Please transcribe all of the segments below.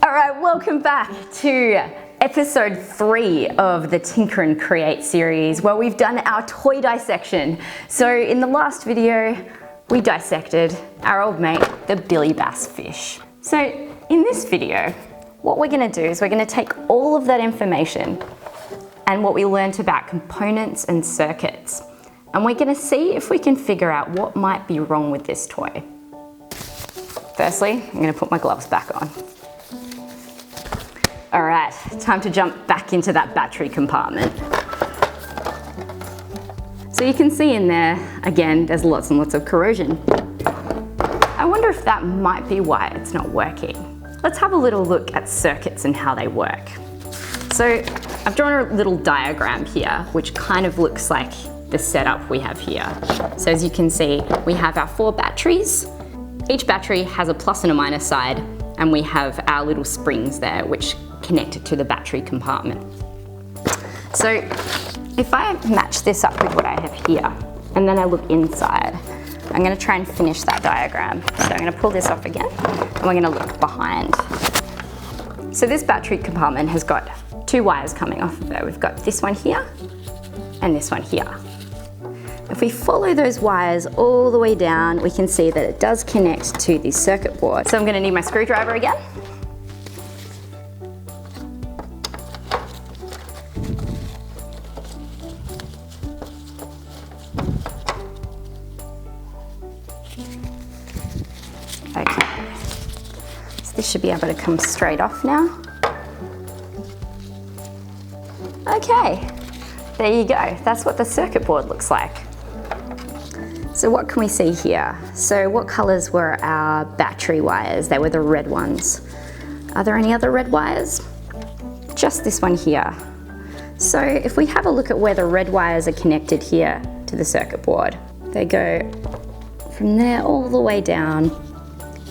All right, welcome back to episode 3 of the Tinker and Create series, where we've done our toy dissection. So in the last video, we dissected our old mate, the Billy Bass fish. So in this video, what we're gonna do is we're gonna take all of that information and what we learned about components and circuits, and we're gonna see if we can figure out what might be wrong with this toy. Firstly, I'm gonna put my gloves back on. All right, time to jump back into that battery compartment. So you can see in there, again, there's lots and lots of corrosion. I wonder if that might be why it's not working. Let's have a little look at circuits and how they work. So I've drawn a little diagram here, which kind of looks like the setup we have here. So as you can see, we have our 4 batteries. Each battery has a plus and a minus side, and we have our little springs there, which connect it to the battery compartment. So if I match this up with what I have here, and then I look inside, I'm gonna try and finish that diagram. So I'm gonna pull this off again, and we're gonna look behind. So this battery compartment has got 2 wires coming off of it. We've got this one here, and this one here. If we follow those wires all the way down, we can see that it does connect to the circuit board. So I'm gonna need my screwdriver again. Okay, so this should be able to come straight off now. Okay, there you go. That's what the circuit board looks like. So what can we see here? So what colors were our battery wires? They were the red ones. Are there any other red wires? Just this one here. So if we have a look at where the red wires are connected here to the circuit board, they go from there all the way down,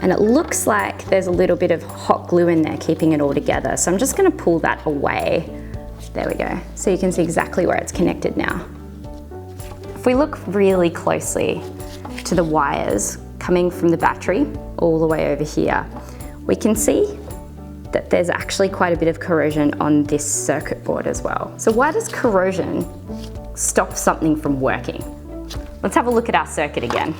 and it looks like there's a little bit of hot glue in there keeping it all together. So I'm just gonna pull that away. There we go. So you can see exactly where it's connected now. If we look really closely to the wires coming from the battery all the way over here, we can see that there's actually quite a bit of corrosion on this circuit board as well. So why does corrosion stop something from working? Let's have a look at our circuit again.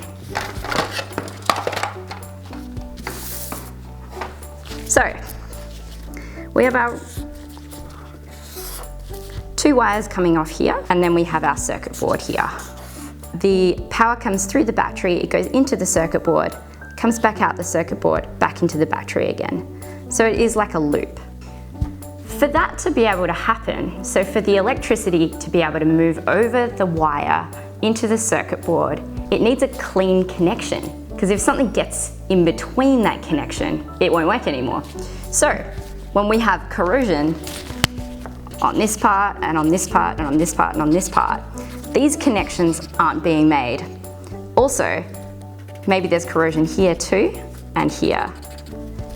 So we have our 2 wires coming off here, and then we have our circuit board here. The power comes through the battery, it goes into the circuit board, comes back out the circuit board, back into the battery again. So it is like a loop. For that to be able to happen, so for the electricity to be able to move over the wire into the circuit board, it needs a clean connection, because if something gets in between that connection, it won't work anymore. So when we have corrosion on this part, and on this part, and on this part, and on this part, these connections aren't being made. Also, maybe there's corrosion here too, and here.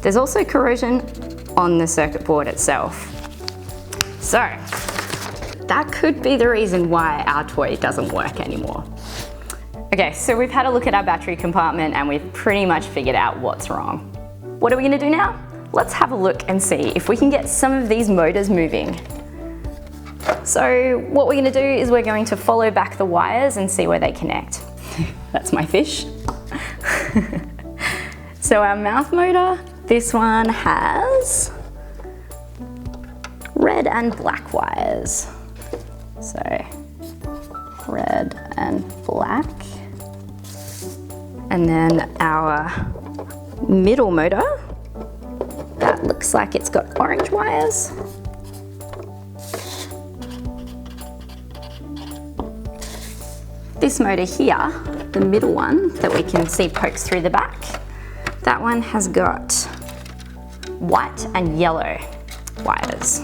There's also corrosion on the circuit board itself. So, that could be the reason why our toy doesn't work anymore. Okay, so we've had a look at our battery compartment and we've pretty much figured out what's wrong. What are we gonna do now? Let's have a look and see if we can get some of these motors moving. So what we're gonna do is we're going to follow back the wires and see where they connect. That's my fish. So our mouth motor, this one has red and black wires. So red and black. And then our middle motor, that looks like it's got orange wires. This motor here, the middle one that we can see pokes through the back, that one has got white and yellow wires.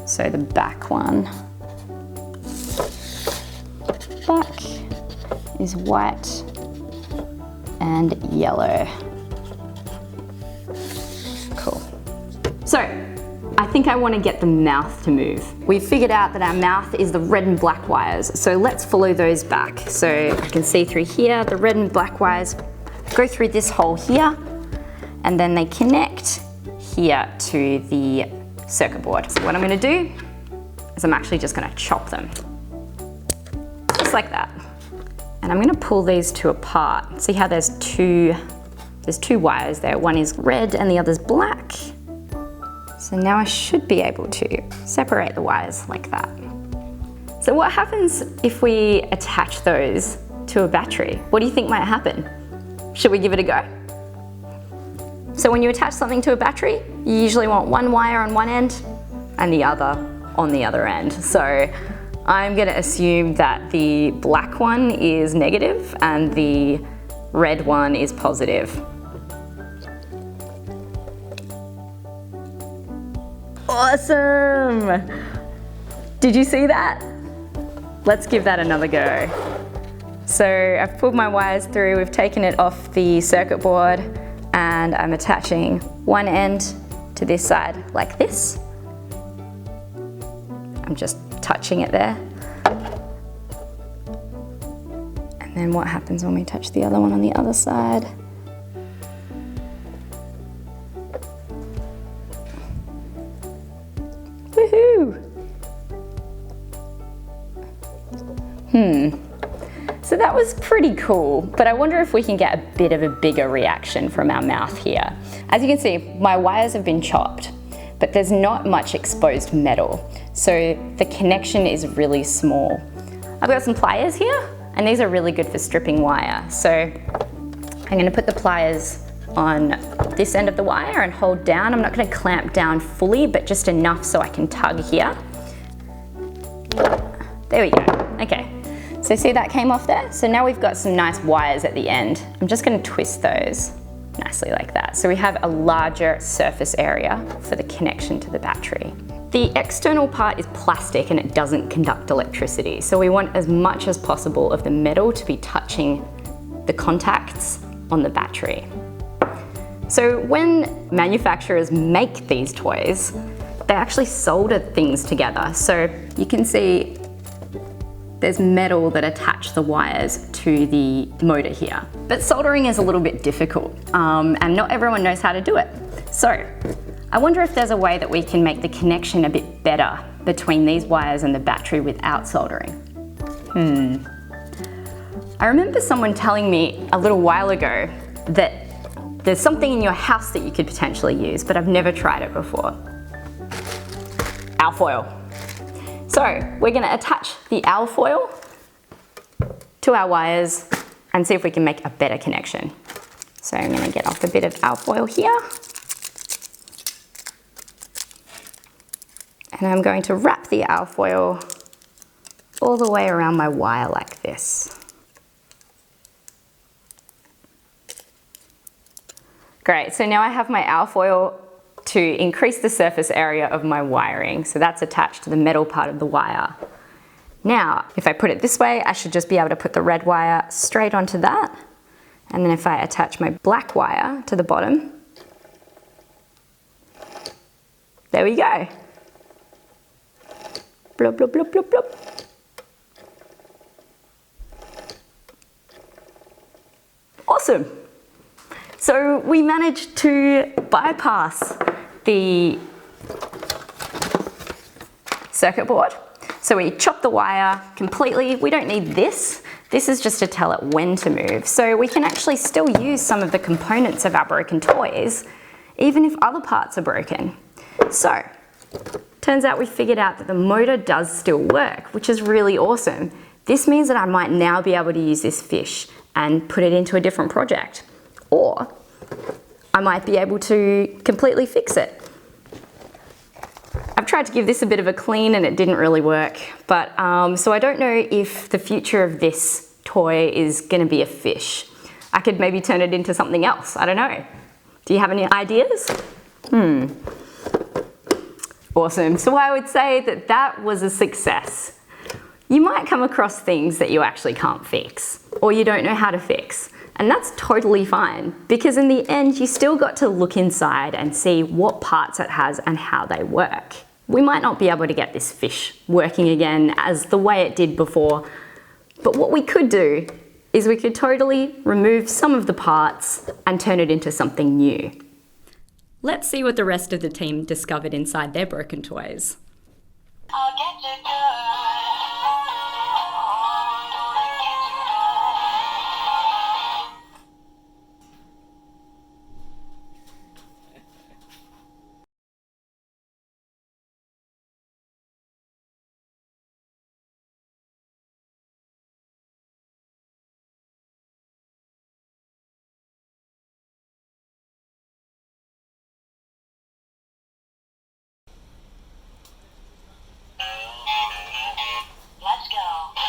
So the back one, back is white and yellow. Cool. So I think I want to get the mouth to move. We've figured out that our mouth is the red and black wires, so let's follow those back. So I can see through here, the red and black wires go through this hole here, and then they connect here to the circuit board. So what I'm going to do is I'm actually just going to chop them, just like that. And I'm going to pull these two apart. See how there's two wires there. One is red and the other's black. So now I should be able to separate the wires like that. So what happens if we attach those to a battery? What do you think might happen? Should we give it a go? So when you attach something to a battery, you usually want one wire on one end and the other on the other end. So I'm going to assume that the black one is negative and the red one is positive. Awesome! Did you see that? Let's give that another go. So I've pulled my wires through, we've taken it off the circuit board, and I'm attaching one end to this side like this. I'm just touching it there. And then what happens when we touch the other one on the other side? Woohoo! So that was pretty cool, but I wonder if we can get a bit of a bigger reaction from our mouth here. As you can see, my wires have been chopped, but there's not much exposed metal, so the connection is really small. I've got some pliers here, and these are really good for stripping wire. So I'm going to put the pliers on this end of the wire and hold down. I'm not going to clamp down fully, but just enough so I can tug here. There we go. Okay. So see that came off there? So now we've got some nice wires at the end. I'm just going to twist those nicely like that. So we have a larger surface area for the connection to the battery. The external part is plastic and it doesn't conduct electricity. So we want as much as possible of the metal to be touching the contacts on the battery. So when manufacturers make these toys, they actually solder things together. So you can see there's metal that attach the wires to the motor here. But soldering is a little bit difficult and not everyone knows how to do it. So I wonder if there's a way that we can make the connection a bit better between these wires and the battery without soldering. I remember someone telling me a little while ago that there's something in your house that you could potentially use, but I've never tried it before. Alfoil. So we're going to attach the alfoil to our wires and see if we can make a better connection. So I'm going to get off a bit of alfoil here. And I'm going to wrap the alfoil all the way around my wire like this. Great, so now I have my alfoil to increase the surface area of my wiring. So that's attached to the metal part of the wire. Now, if I put it this way, I should just be able to put the red wire straight onto that. And then if I attach my black wire to the bottom, there we go. Blop, blop, blop, blop, blop. Awesome. So we managed to bypass the circuit board. So we chopped the wire completely. We don't need this. This is just to tell it when to move. So we can actually still use some of the components of our broken toys, even if other parts are broken. So, turns out we figured out that the motor does still work, which is really awesome. This means that I might now be able to use this fish and put it into a different project. Or I might be able to completely fix it. I've tried to give this a bit of a clean and it didn't really work, but so I don't know if the future of this toy is going to be a fish. I could maybe turn it into something else, I don't know. Do you have any ideas? Awesome, so I would say that that was a success. You might come across things that you actually can't fix, or you don't know how to fix. And that's totally fine, because in the end, you still got to look inside and see what parts it has and how they work. We might not be able to get this fish working again as the way it did before, but what we could do is we could totally remove some of the parts and turn it into something new. Let's see what the rest of the team discovered inside their broken toys. I'll get you good. Let's go.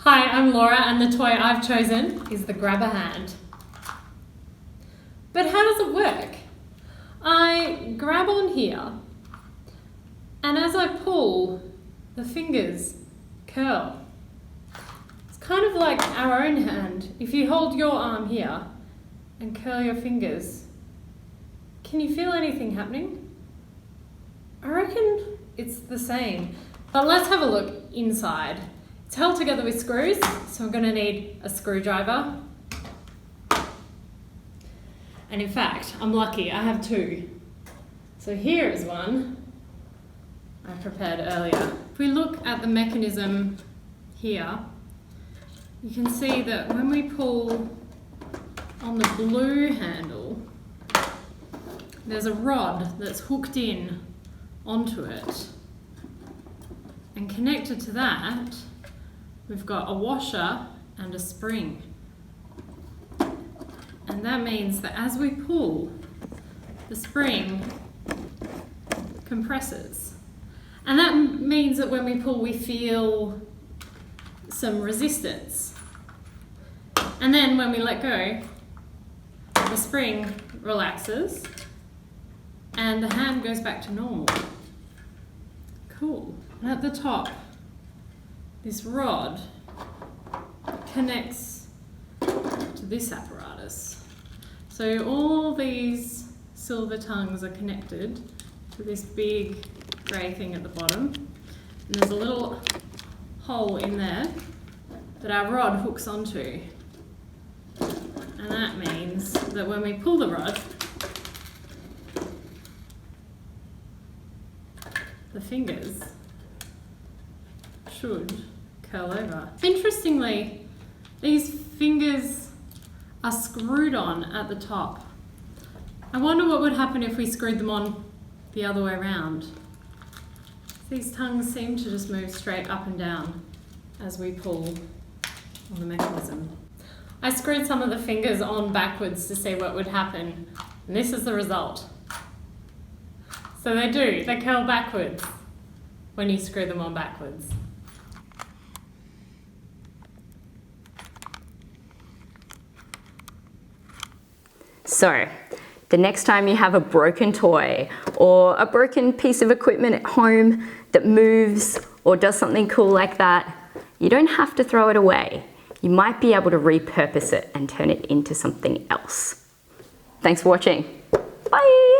Hi, I'm Laura and the toy I've chosen is the Grab a Hand. But how does it work? I grab on here and as I pull, the fingers curl. It's kind of like our own hand. If you hold your arm here and curl your fingers, can you feel anything happening? I reckon it's the same. But let's have a look inside. It's held together with screws, so I'm going to need a screwdriver. And in fact, I'm lucky, I have two. So here is one I prepared earlier. If we look at the mechanism here, you can see that when we pull on the blue handle, there's a rod that's hooked in onto it. And connected to that, we've got a washer and a spring. And that means that as we pull, the spring compresses. And that means that when we pull, we feel some resistance. And then when we let go, the spring relaxes and the hand goes back to normal. Cool. And at the top, this rod connects to this apparatus. So all these silver tongues are connected to this big grey thing at the bottom. And there's a little hole in there that our rod hooks onto. And that means that when we pull the rod, the fingers should curl over. Interestingly, these fingers are screwed on at the top. I wonder what would happen if we screwed them on the other way around. These tongues seem to just move straight up and down as we pull on the mechanism. I screwed some of the fingers on backwards to see what would happen, and this is the result. So they curl backwards when you screw them on backwards. So, the next time you have a broken toy or a broken piece of equipment at home that moves or does something cool like that, you don't have to throw it away. You might be able to repurpose it and turn it into something else. Thanks for watching. Bye!